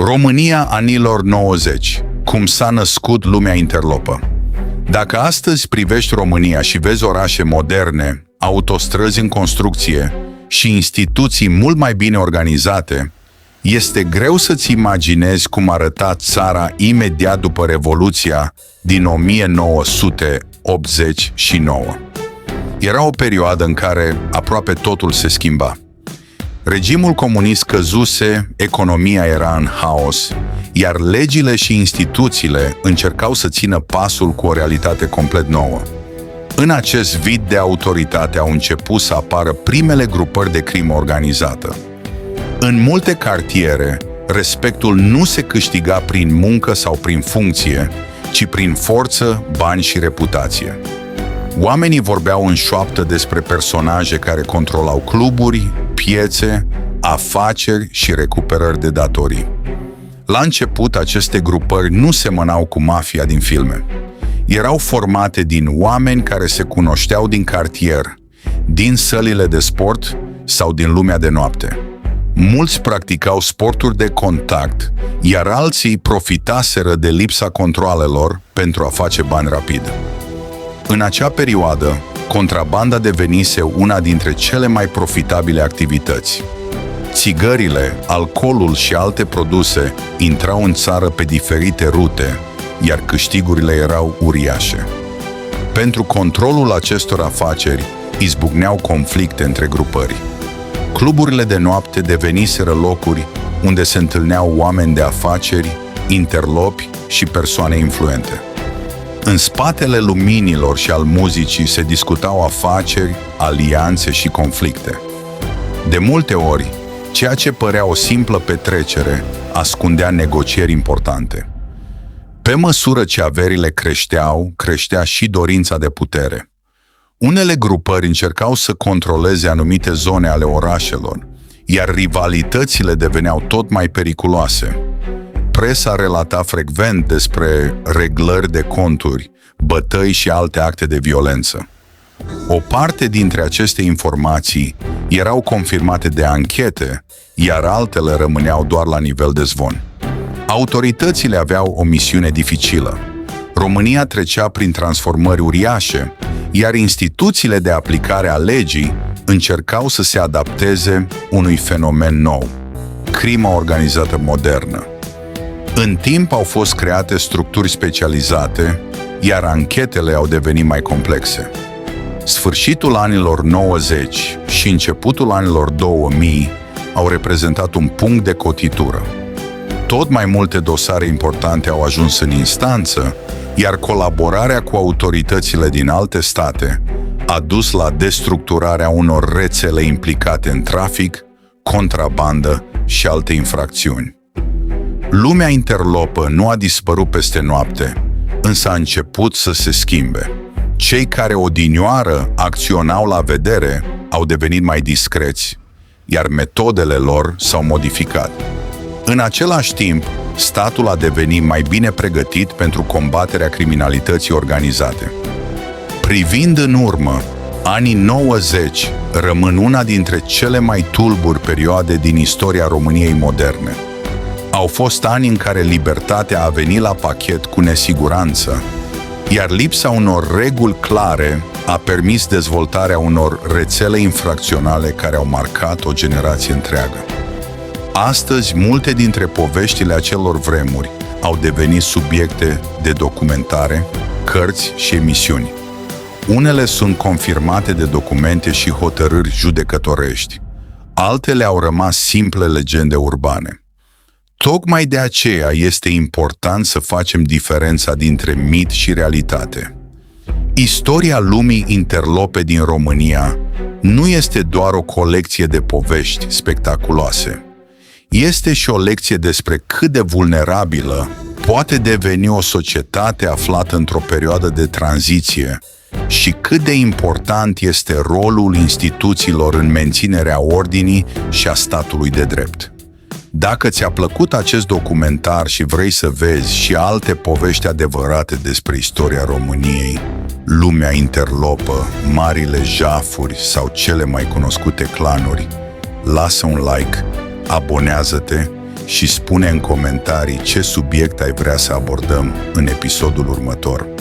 România anilor 90. Cum s-a născut lumea interlopă. Dacă astăzi privești România și vezi orașe moderne, autostrăzi în construcție și instituții mult mai bine organizate, este greu să-ți imaginezi cum arăta țara imediat după Revoluția din 1989. Era o perioadă în care aproape totul se schimba. Regimul comunist căzuse, economia era în haos, iar legile și instituțiile încercau să țină pasul cu o realitate complet nouă. În acest vid de autoritate au început să apară primele grupări de crimă organizată. În multe cartiere, respectul nu se câștiga prin muncă sau prin funcție, ci prin forță, bani și reputație. Oamenii vorbeau în șoaptă despre personaje care controlau cluburi, piețe, afaceri și recuperări de datorii. La început, aceste grupări nu semănau cu mafia din filme. Erau formate din oameni care se cunoșteau din cartier, din sălile de sport sau din lumea de noapte. Mulți practicau sporturi de contact, iar alții profitaseră de lipsa controalelor pentru a face bani rapid. În acea perioadă, contrabanda devenise una dintre cele mai profitabile activități. Țigările, alcoolul și alte produse intrau în țară pe diferite rute, iar câștigurile erau uriașe. Pentru controlul acestor afaceri, izbucneau conflicte între grupări. Cluburile de noapte deveniseră locuri unde se întâlneau oameni de afaceri, interlopi și persoane influente. În spatele luminilor și al muzicii se discutau afaceri, alianțe și conflicte. De multe ori, ceea ce părea o simplă petrecere ascundea negocieri importante. Pe măsură ce averile creșteau, creștea și dorința de putere. Unele grupări încercau să controleze anumite zone ale orașelor, iar rivalitățile deveneau tot mai periculoase. Presa relata frecvent despre reglări de conturi, bătăi și alte acte de violență. O parte dintre aceste informații erau confirmate de anchete, iar altele rămâneau doar la nivel de zvon. Autoritățile aveau o misiune dificilă. România trecea prin transformări uriașe, iar instituțiile de aplicare a legii încercau să se adapteze unui fenomen nou, crima organizată modernă. În timp au fost create structuri specializate, iar anchetele au devenit mai complexe. Sfârșitul anilor 90 și începutul anilor 2000 au reprezentat un punct de cotitură. Tot mai multe dosare importante au ajuns în instanță, iar colaborarea cu autoritățile din alte state a dus la destructurarea unor rețele implicate în trafic, contrabandă și alte infracțiuni. Lumea interlopă nu a dispărut peste noapte, însă a început să se schimbe. Cei care odinioară acționau la vedere au devenit mai discreți, iar metodele lor s-au modificat. În același timp, statul a devenit mai bine pregătit pentru combaterea criminalității organizate. Privind în urmă, anii 90 rămân una dintre cele mai tulburi perioade din istoria României moderne. Au fost ani în care libertatea a venit la pachet cu nesiguranță, iar lipsa unor reguli clare a permis dezvoltarea unor rețele infracționale care au marcat o generație întreagă. Astăzi, multe dintre poveștile acelor vremuri au devenit subiecte de documentare, cărți și emisiuni. Unele sunt confirmate de documente și hotărâri judecătorești, altele au rămas simple legende urbane. Tocmai de aceea este important să facem diferența dintre mit și realitate. Istoria lumii interlope din România nu este doar o colecție de povești spectaculoase. Este și o lecție despre cât de vulnerabilă poate deveni o societate aflată într-o perioadă de tranziție și cât de important este rolul instituțiilor în menținerea ordinii și a statului de drept. Dacă ți-a plăcut acest documentar și vrei să vezi și alte povești adevărate despre istoria României, lumea interlopă, marile jafuri sau cele mai cunoscute clanuri, lasă un like, abonează-te, și spune în comentarii ce subiect ai vrea să abordăm în episodul următor.